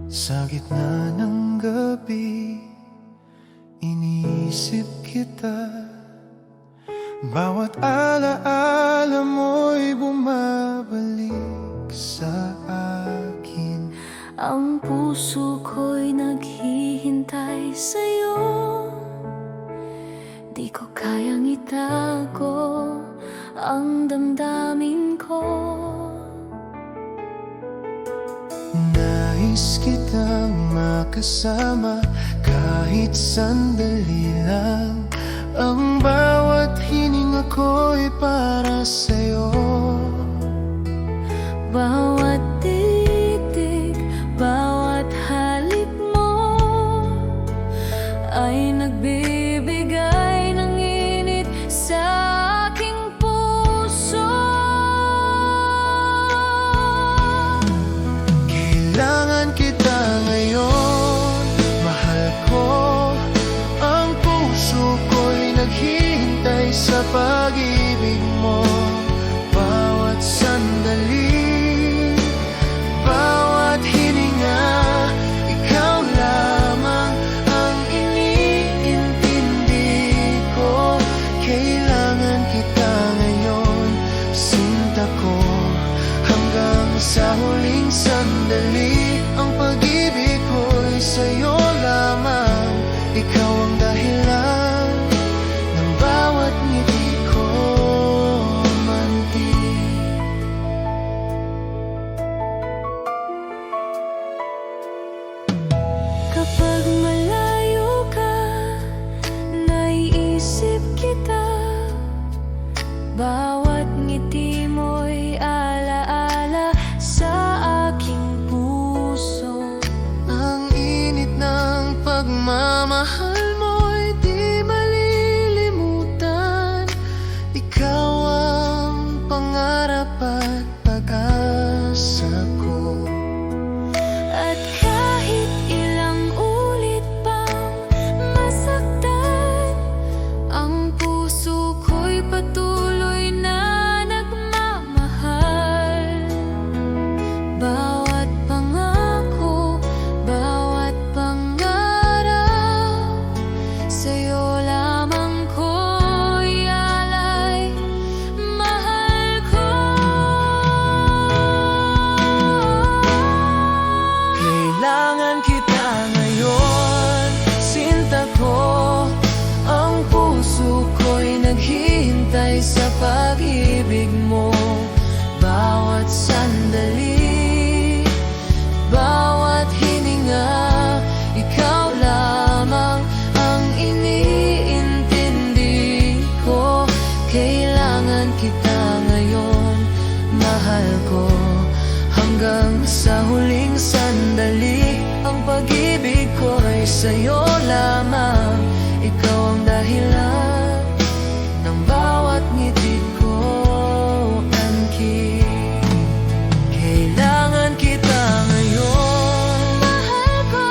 Sa gitna ng gabi, iniisip kita. Bawat alaala mo'y bumabalik sa akin. Ang puso ko'y naghihintay sa'yo. Di ko kayang itago ang damdamin ko. Nais kitang makasama kahit sandali lang. Ang bawat hininga ko'y para sa'yo. Bawat titig, bawat halik mo ay nagbibigay ng init sa aking puso. Kailangan kita ngayon, mahal ko. Ang puso ko'y naghihintay sa pag-ibig mo. Bawat sandali, bawat hininga, ikaw lamang ang iniintindi ko. Kailangan kita ngayon, sinta ko, hanggang sa huling sandali. Ang pag-ibig ko'y sa'yo lamang, ikaw ang dahilan ng bawat ngiti ko, mantig. Kapag malayo ka, naiisip kita. Bawat ngiti mo'y alaala sa aking puso. Ang init ng pagmamahal mo'y di malilimutan. Ikaw ang pangarap at pag-asa ko. At kahit ilang ulit pang masaktan, ang puso ko'y patuloy na nagmamahal. Bawat pangako, bawat pangarap, sa'yo lamang ko'y alay, mahal ko. Kailangan kita ngayon, sinta ko. Ang puso ko'y naghihintay sa pag-ibig mo. Bawat sandali, bawat hininga, ikaw lamang ang iniintindi ko. Kailangan kita ngayon, mahal ko, hanggang sa huling sandali. Ang pag-ibig ko'y sa'yo lamang, ikaw ang dahilan ng bawat ngiti ko, anking. Kailangan kita ngayon, Mahal ko,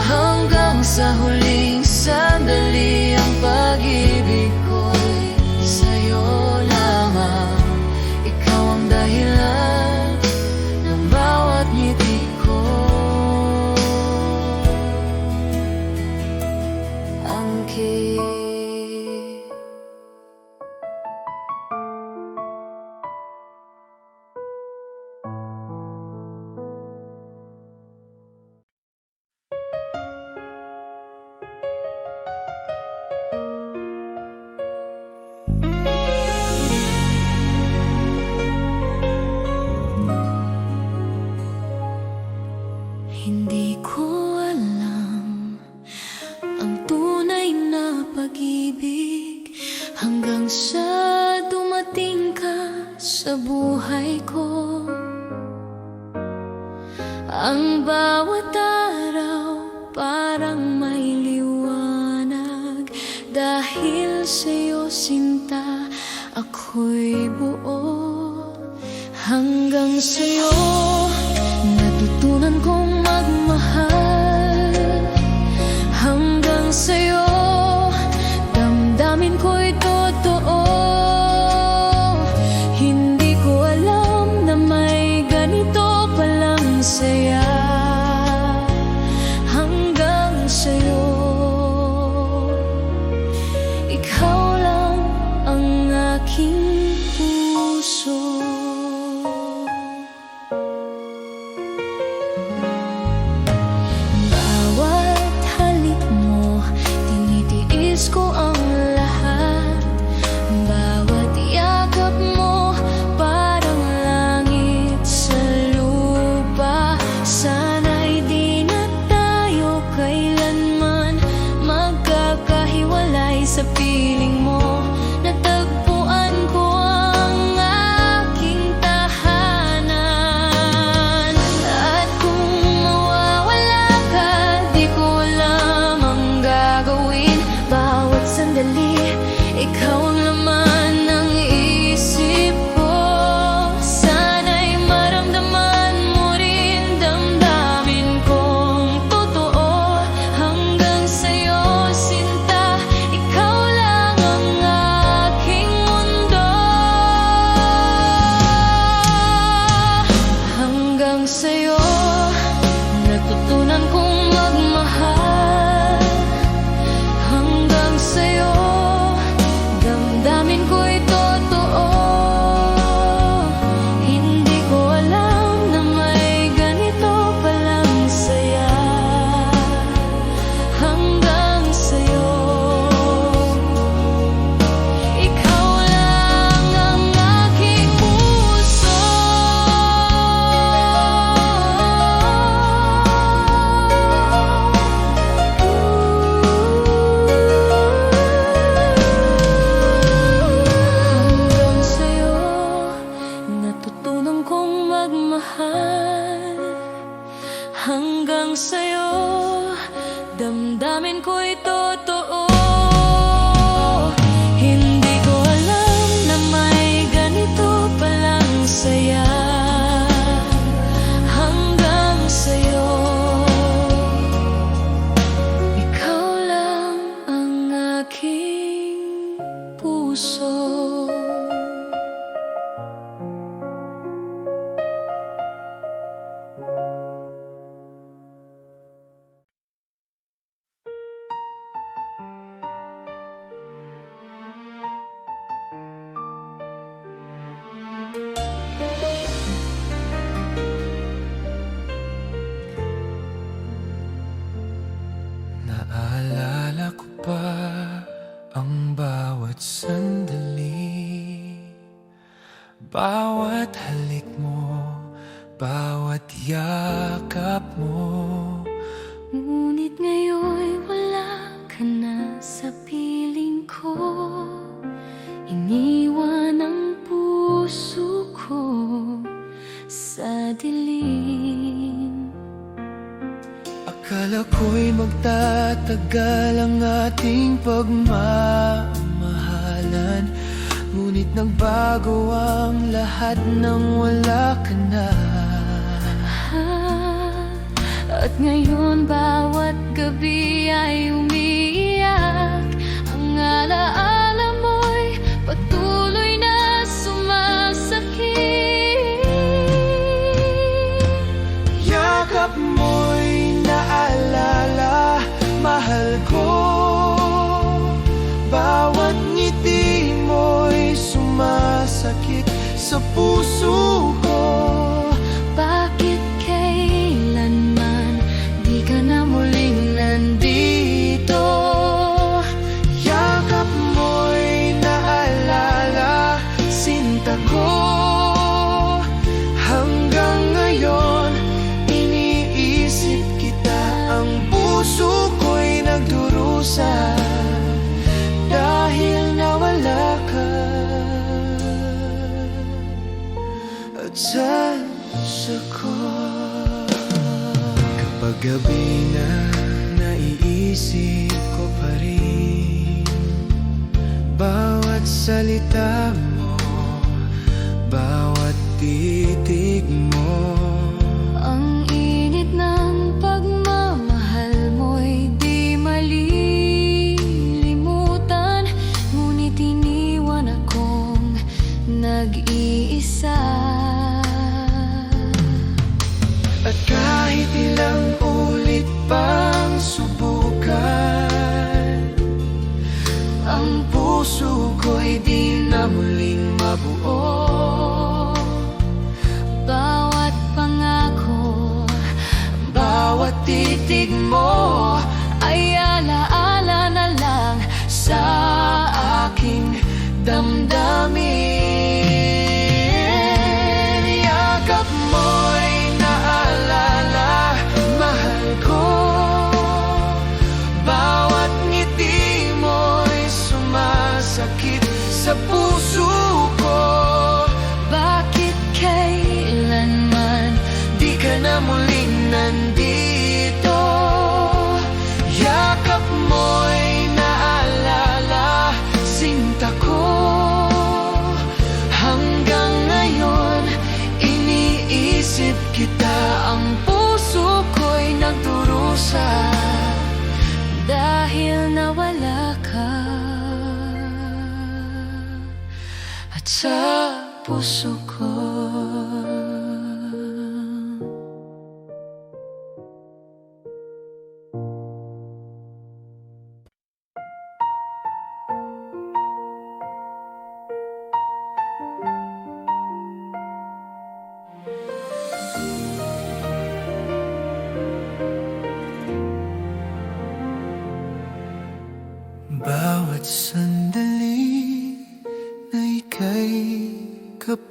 hanggang sa huling sandali. Ang pag-ibig ko'y sa'yo lamang, ikaw ang dahilan ng bawat ngiti ko, angkin. hindi ko alam ang tunay na pag-ibig hanggang sa dumating ka sa buhay ko. Ang bawat araw parang may liwanag. Dahil sa'yo, sinta, ako'y buo. Hanggang sa'yo natutunan kong magmahal. Hanggang sa'yo damdamin ko'y totoo. Hindi ko alam na may ganito palang saya. hanggang sa'yo natutunan kong magmahal. Hanggang sa'yo damdamin ko'y totoo. Hindi ko alam na may ganito palang saya. Hanggang sa'yo ikaw lang ang aking puso. Hanggang sa'yo natutunan kong magmahal. Hanggang sa'yo damdamin ko'y totoo. Hindi ko alam na may ganito palang saya. Hanggang sa'yo ikaw lang ang aking puso. Naalala ko pa ang bawat sandali, bawat halik mo, bawat yakap mo. Ngunit ngayon'y wala ka na sa piling ko. Iniwan ang puso ko sa dilim. Akala ko'y magtatagal ang ating pagmamahalan, ngunit nagbago ang lahat nang wala ka na. At ngayon bawat gabi ay umiiyak. Ang alaala mo'y patuloy na sumasakit. Yakap mo'y naalala, mahal ko. Bawat ngiti mo'y sumasakit sa puso ko. Bakit kailanman di ka na muling nandito? Yakap mo'y naalala, sinta ko. Hanggang ngayon iniisip kita, ang puso ko'y nagdurusa dahil nawala ka. At sa puso ko, kapag gabi na naiisip ko pa rin bawat salita mo, bawat titig mo. Ang init ng pagmamahal mo'y di malilimutan. Ngunit iniwan akong nag-iisa. At kahit ilang ulit pang subukan, ang puso ko'y di na muling mabuo. Bawat pangako, Bawat titig mo ay alaala na lang sa aking damdamin. Yakap mo'y naalala, mahal ko. Bawat ngiti mo'y sumasakit sa puso ko. Bakit kailanman Di ka na muling nandito. Yakap mo'y naalala, sinta ko. Hanggang ngayon iniisip kita, ang puso ko'y nagdurusa dahil nawala ka. at sa puso ko.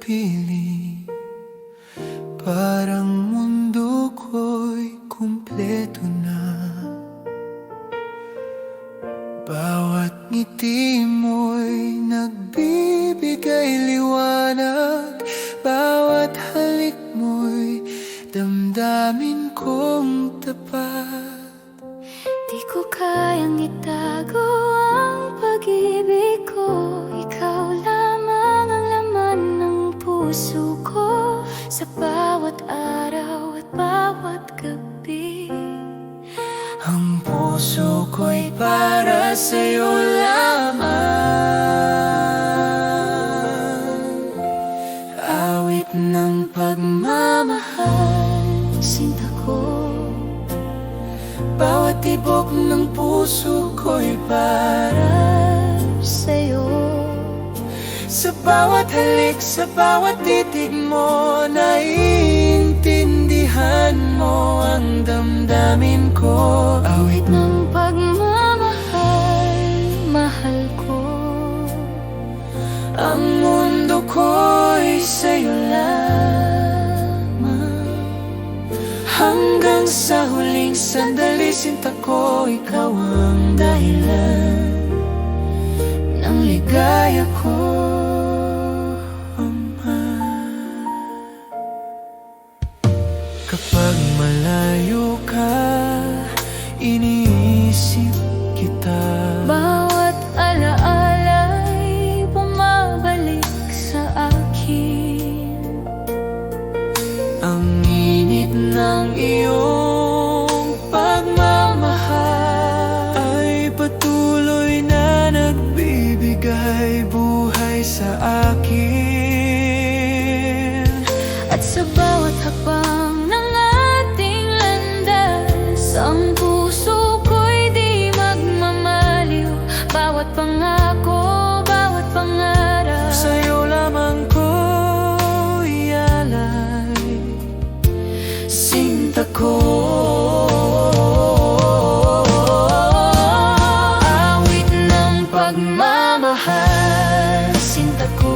pagkapili, parang mundo ko'y kumpleto na. Bawat ngiti mo'y nagbibigay liwanag, bawat halik mo'y damdamin kong tapat. Di ko kayang itago ang pag-ibig ko, ikaw lamang ang laman ng puso ko, sa bawat araw at bawat gabi. Ang puso ko'y para sa'yo lamang. Awit ng pagmamahal, Sinta ko, bawat tibok ng puso ko'y para sa'yo. sa bawat halik, sa bawat titig mo, naiintindihan mo ang damdamin ko. Awit Ng pagmamahal, mahal ko. ang mundo ko'y sa'yo lamang. Hanggang sa huling sandali, sinta ko, ikaw ang dahilan ng ligaya ko, Ama. Kapag malayo ka, iniisip kita. Bawat alaala'y bumabalik sa akin. Ang init ng iyong pagmamahal ay patuloy na nagbibigay buhay sa akin. At sa bawat hakbang ng ating landas, ang puso ko'y di magmamaliw. Bawat pangako, bawat pangarap, Sa'yo lamang ko ialay, sinta ko. awit ng pagmamahal, sinta ko.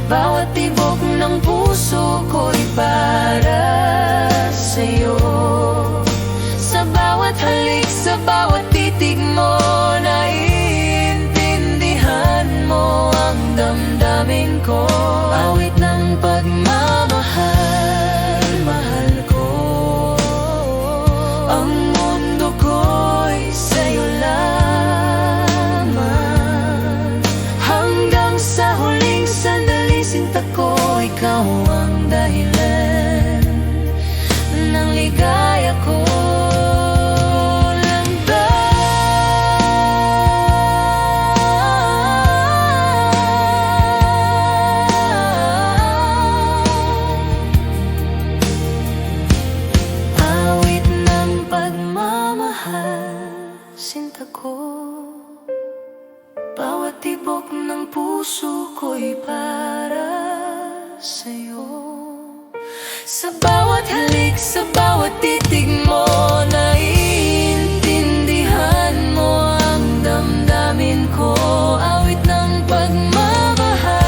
Bawat tibok ng puso ko'y para sa'yo. Sa bawat halik, sa bawat titig mo, naiintindihan mo ang damdamin ko. Awit ng pagmamahal, mahal ko. Ang mundo ko'y sa'yo lamang. Hanggang sa huling sandali, sinta ko, ikaw ang dahilan ng ligaya ko. Awit ng pagmamahal, sinta ko. Bawat tibok ng puso ko'y para sa'yo. Sa bawat halik, sa bawat titig mo, naiintindihan mo ang damdamin ko. Awit ng pagmamahal,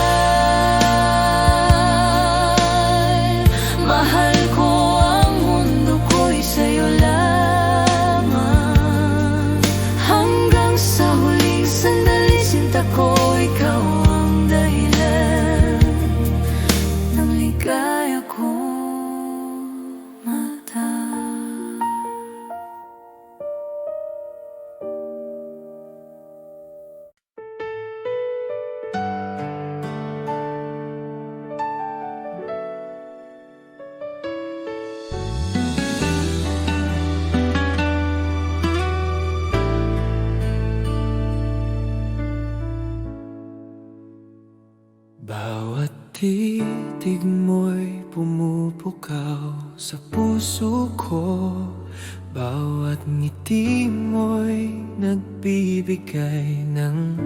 mahal ko. Ang mundo ko'y sa'yo lamang. Hanggang sa huling sandali, sinta ko, ikaw ang dahilan ng ligaya ko, mata. Bawat titig mo'y pumupukaw sa puso ko, bawat ngiti mo'y nagbibigay ng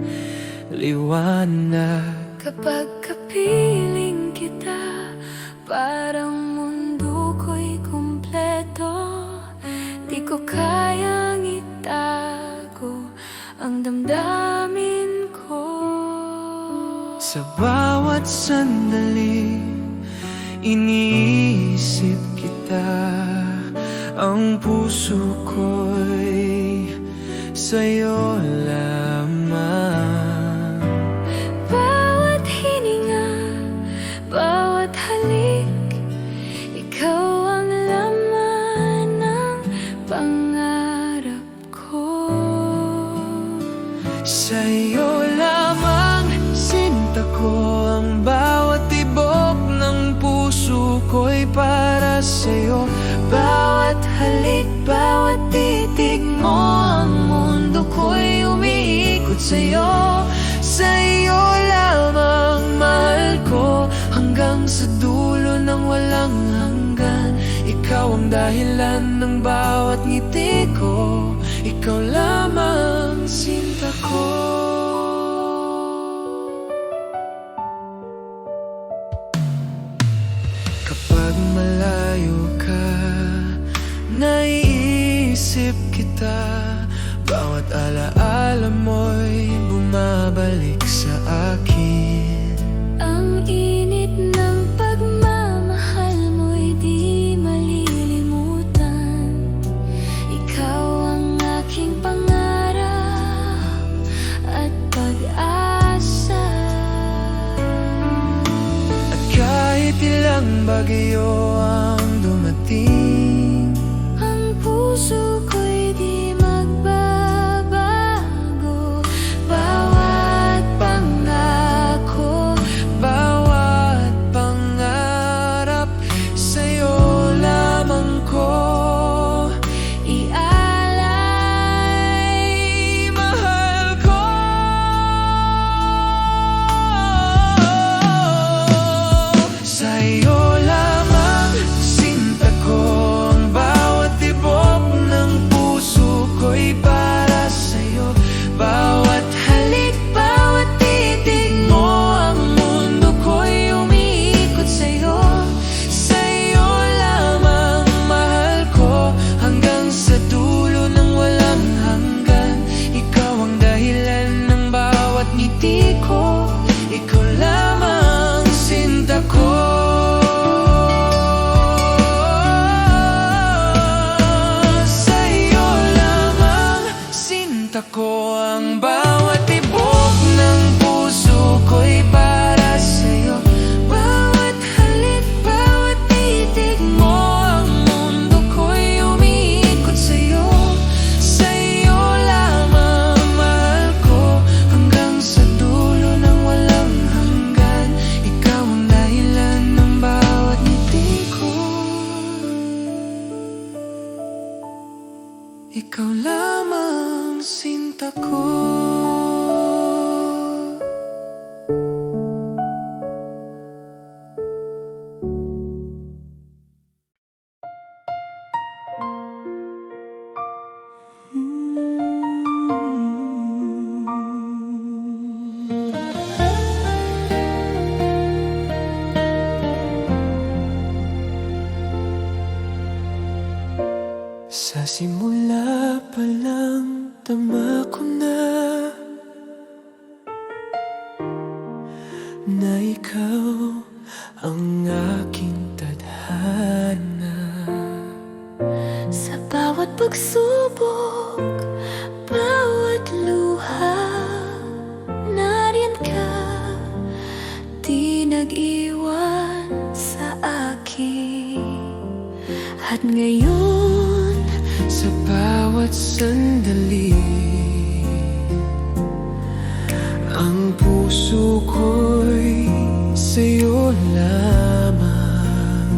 liwanag. Kapag kapiling kita, parang mundo ko'y kumpleto. Di ko kayang itago ang damdamin ko. Sa bawat bawat sandali iniisip kita. Ang puso ko'y sa'yo lamang. Bawat hininga, bawat halik, ikaw ang laman ng pangarap ko. Sa'yo lamang sinta ko, ang bawat tibok ng puso ko'y para sa'yo. Bawat halik, bawat titig mo, ang mundo ko'y umiikot sa'yo. Sa'yo lamang mahal ko, hanggang sa dulo ng walang hanggan. Ikaw ang dahilan ng bawat ngiti ko, ikaw lamang sinta ko. Kapag malayo ka, naiisip kita. Bawat alaala mo'y bumabalik sa akin. Ang init ng pagmamahal mo'y di malilimutan. Ikaw ang aking pangarap at pag-asa. At kahit ilang bagyo ang dumating, Ang puso ko'y di magbabago. bawat pangako, bawat pangarap, sa'yo lamang ko ialay, mahal ko. Sa'yo lamang sinta ko, ang bawat tibok ng puso ko'y para sa'yo. Bawat halik, bawat titig mo, ang mundo ko'y umiikot sa'yo. Sa'yo lamang mahal ko, hanggang sa dulo ng walang hanggan. Ikaw ang dahilan ng bawat ngiti ko, ikaw lamang sinta ko. Sa'yo lamang sinta ko, ang bawat tibok ng puso ko'y para sa'yo. Bawat halik, bawat titig mo, ang mundo ko'y umiikot sa'yo. Sa'yo lamang mahal ko, hanggang sa dulo ng walang hanggan. Ikaw ang dahilan ng bawat ngiti ko, ikaw lamang sinta ko. Sa simula pa lang tama ko na ikaw ang aking tadhana. Sa bawat pagsubok, bawat luha, nariyan ka, di nag-iwan sa akin. At ngayon, Sa bawat sandali, ang puso ko'y sa'yo lamang.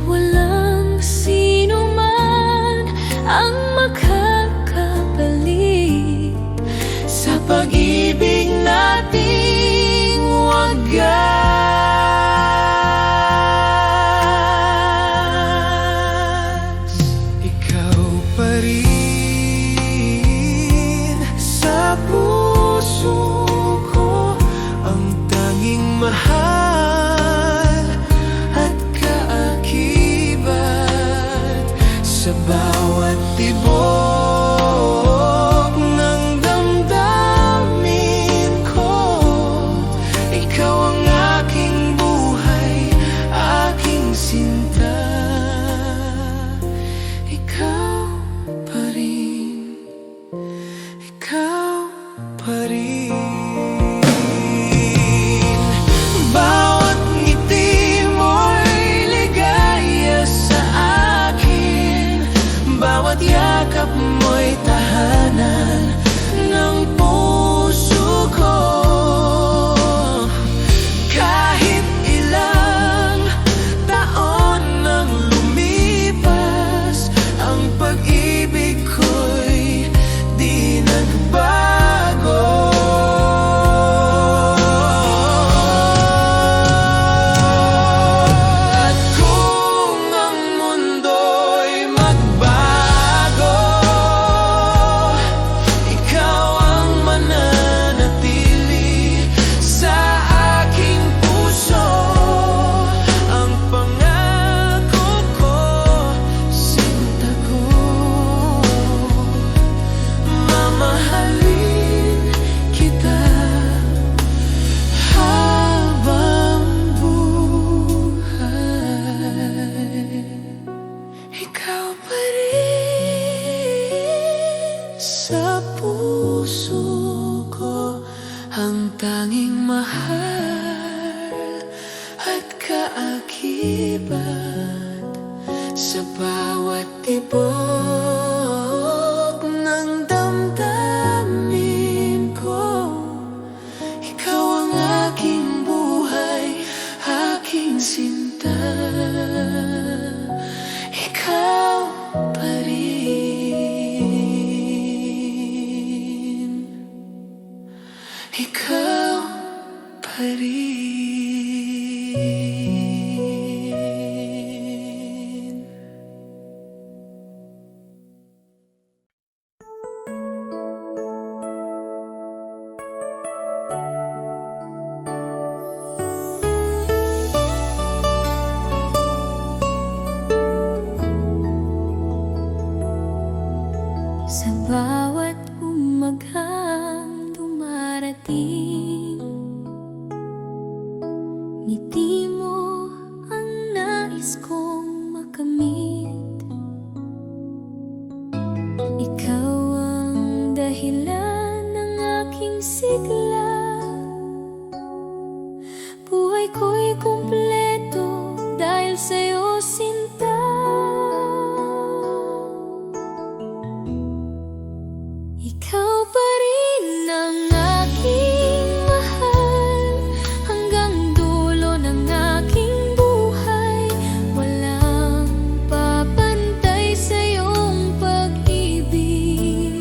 walang sino man ang makakabalik Sa pag-ibig nating wagas. Ikaw pa rin sa puso ko, ang tanging mahal at kaakibat. Sa bawat tibok ng damdamin ko, lipat sa bawat tibok ng damdamin ko. Ikaw ang aking buhay, aking sinta. Ikaw pa rin. Ikaw pa rin. Sa bawat umaghang dumarating, ngiti mo ang nais kong makamit. Ikaw ang dahilan ng aking sigla. Buhay ko'y kumpleto dahil sa'yo, sinta. Ikaw pa rin ang aking mahal, hanggang dulo ng aking buhay. Walang papantay sa iyong pag-ibig.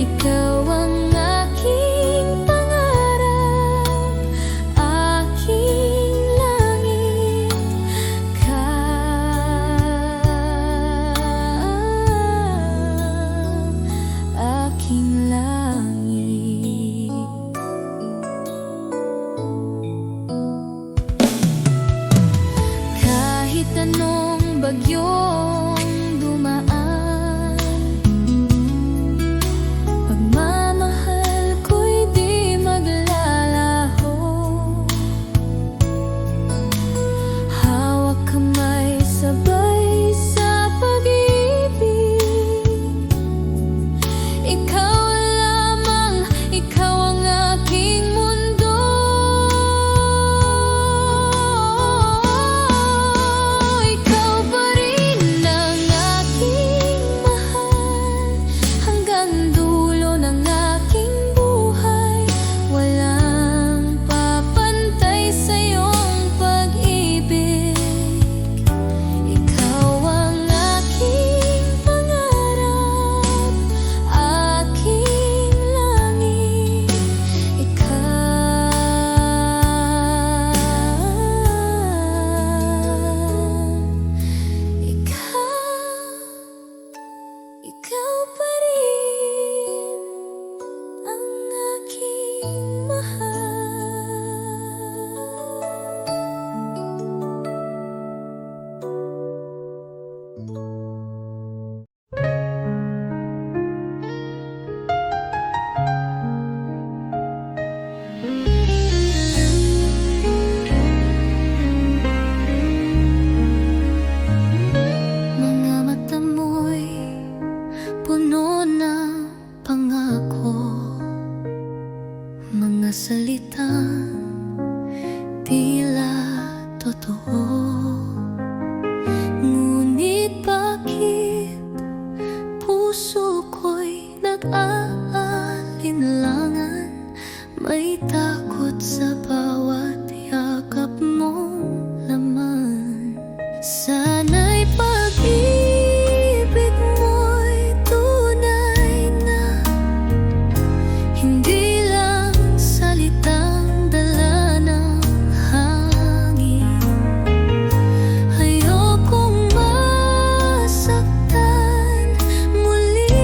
Ikaw ang aking pangarap, aking langit. Aking langit. Kahit anong bagyong dumaan, pagmamahal ko'y di maglalaho. Hawak kamay, sabay sa pag-ibig. Ikaw lamang, ikaw ang aking mundo. Ikaw pa rin ang aking mahal, hanggang dulo ng aking buhay. Walang papantay sa iyong pag-ibig. Ikaw ang aking pangarap, aking langit. Ikaw pa rin ang aking mahal. Mga mata mo'y puno ng pangako, mga salitang tila totoo. Ngunit bakit puso ko'y nag-aalinlangan? May takot sa bawat yakap mong laman. Sana'y pag-ibig mo'y tunay na, hindi lang salitang dala ng hangin. Ayokong masaktan muli.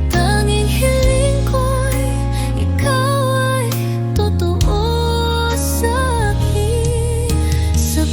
Tanging hiling ko'y ikaw ay totoo sa'kin. Sa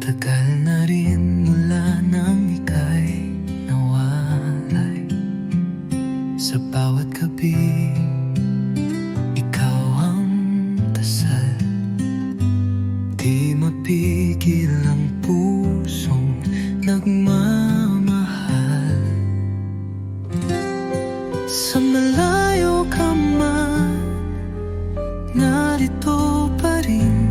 Matagal na rin mula nang ika'y nawalay. Sa bawat gabi, ikaw ang dasal. Di mapigil ang pusong nagmamahal. Sa malayo ka man, narito pa rin.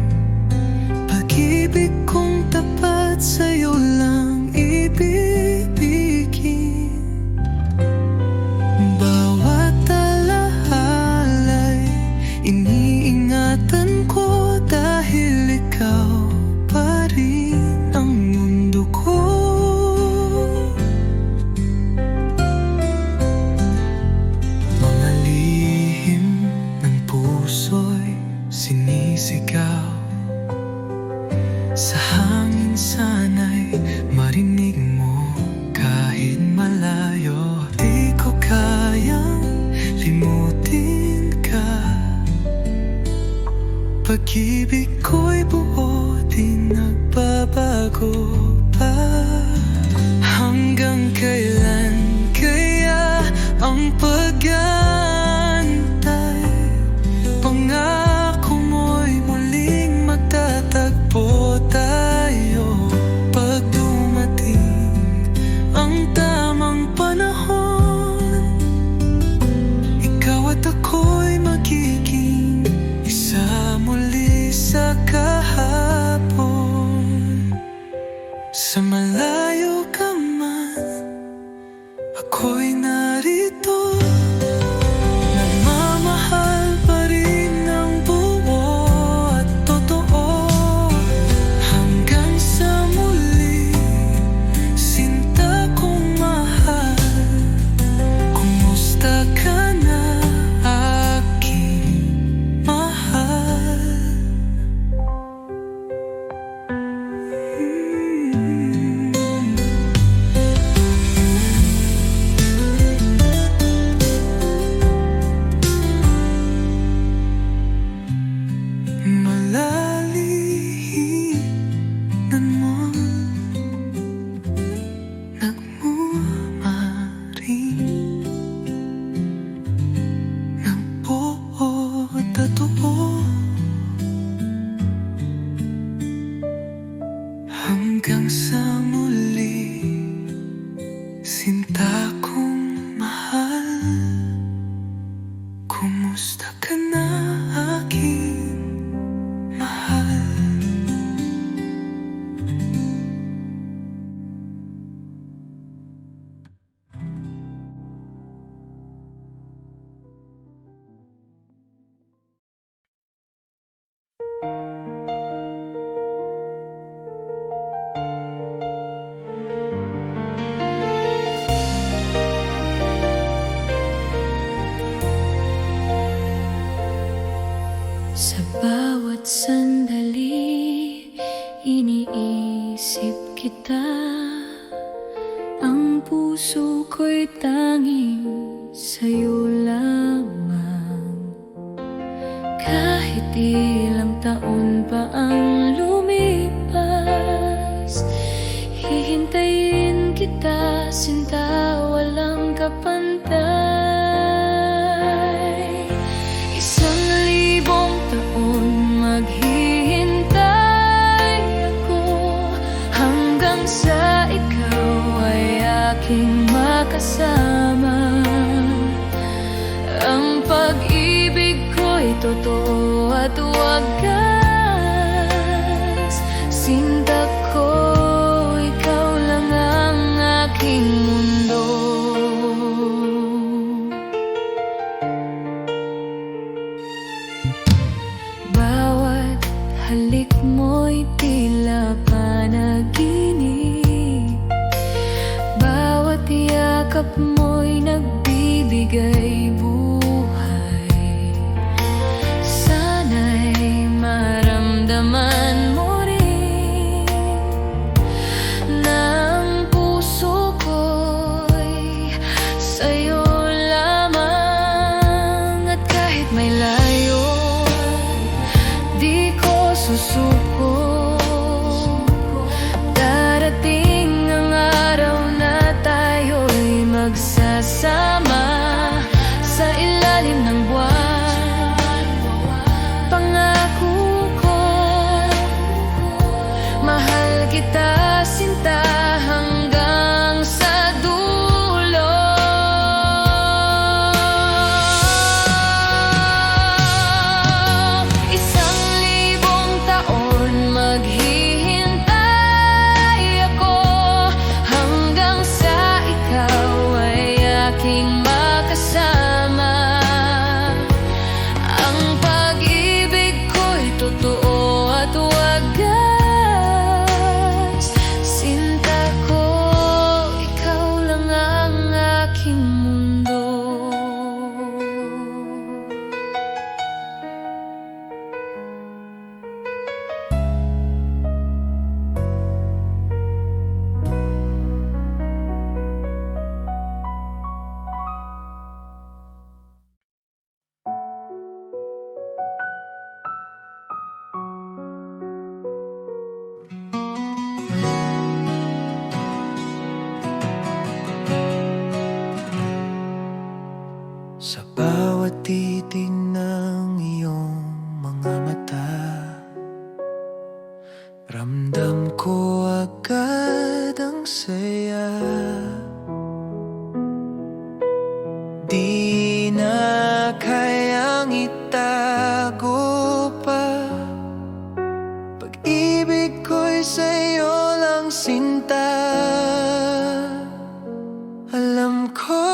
Pag-ibig kong tapat sa'yo lang ibibigin. Bawat alahalay iniingatan ko, dahil ikaw pa rin ang mundo ko. Mga lihim ng puso'y sinisigaw. Sa hangin sana'y marinig mo kahit malayo. Di ko kayang limutin ka. Pag-ibig ko'y buo, di nagbabago pa. Hanggang kailan kaya ang pag-aantay? Pangako mo'y muling magtatagpo tayo. Pag dumating ang tamang panahon, ikaw at ako'y magiging isa muli sa kahapon. Sa malayo ka man, ako'y narito. Nagmamahal pa rin ng buo at totoo. Hanggang sa muli, sinta kong mahal. Kumusta ka na, aking mahal? Malalihinan mo, nagmumaring ng buo at totoo. Hanggang sa muli, sinta kong mahal. Kumusta ka na, aking mahal? Sa bawat sandali, iniisip kita. Ang puso ko'y tanging sa'yo lamang. Kahit ilang taon pa ang lumipas, hihintayin kita, sinta, walang kapantay. 1,000 taon maghihintay ako, hanggang sa ikaw ay aking makasama. Ang pag-ibig ko'y totoo at wagas. Sinta ko, ikaw lang ang aking mundo. Bawat halik mo'y tila panaginip. Bawat yakap mo'y nagbibigay buhay. Sana'y maramdaman mo rin na ang puso ko'y sa'yo lamang. At kahit may layo, di ko susuko. mahal kita sinta hanggang sa dulo. Isang libong taon maghihintay ako hanggang sa ikaw ay aking makasama. Ang pag-ibig ko'y totoo at wagas. Sinta ko, ikaw lang ang aking mundo. Sa bawat titig ng iyong mga mata, ramdam ko agad ang saya. Di na kayang itago pa, pag-ibig ko'y sa'yo lang sinta. Alam ko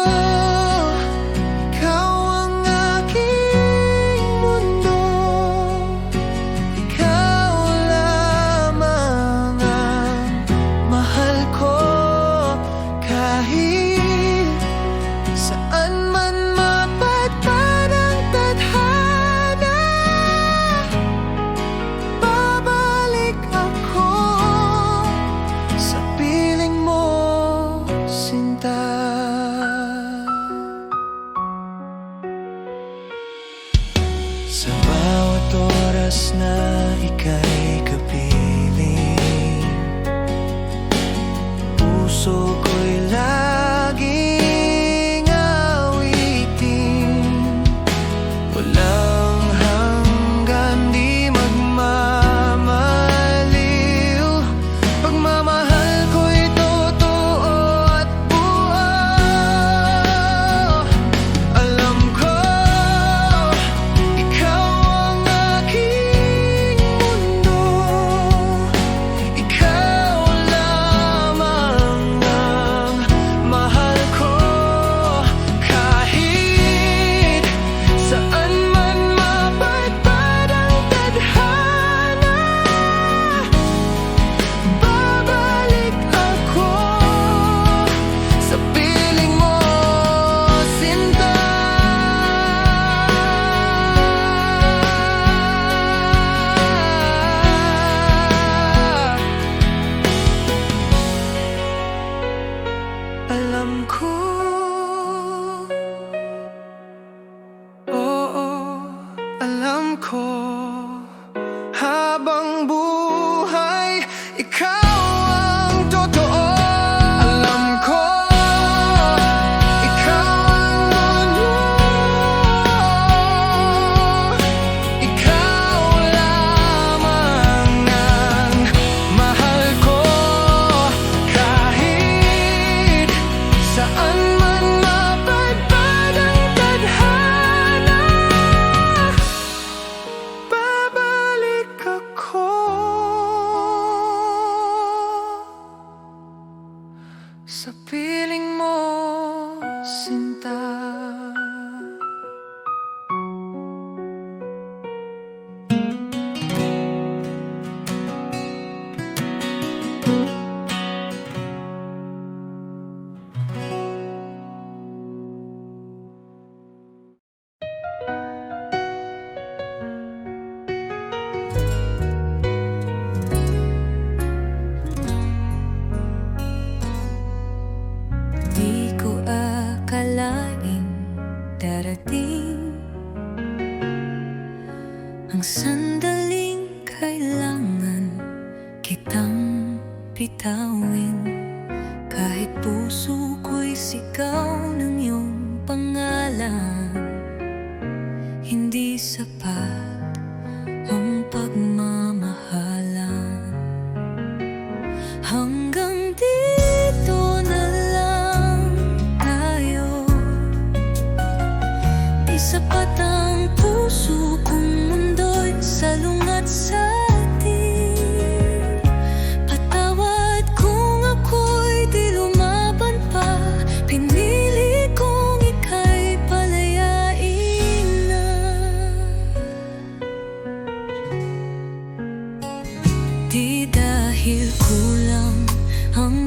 sa bawat oras na ika'y kapiling, puso ko'y laging awitin. Walang hanggan, di magmamaliw. Pagmamahal ko'y totoo at buo. Alam ko habang buhay, ikaw ang totoo. Alam ko, ikaw ang mundo. Ikaw lamang ang mahal ko. Kahit saan man mapadpad ang tadhana, babalik ako sa piling mo, sinta. Di ko akalain darating ang sandaling kailangan kitang bitawin. Kahit puso ko'y sigaw ng iyong pangalan, hindi sapat ang pagmamahalan. Hanggang dito na lang tayo. Di sapat ang puso kung mundo'y salungat sa atin. Patawad kung ako'y di lumaban pa. Pinili kong ika'y palayain na. Di dahil kulang ang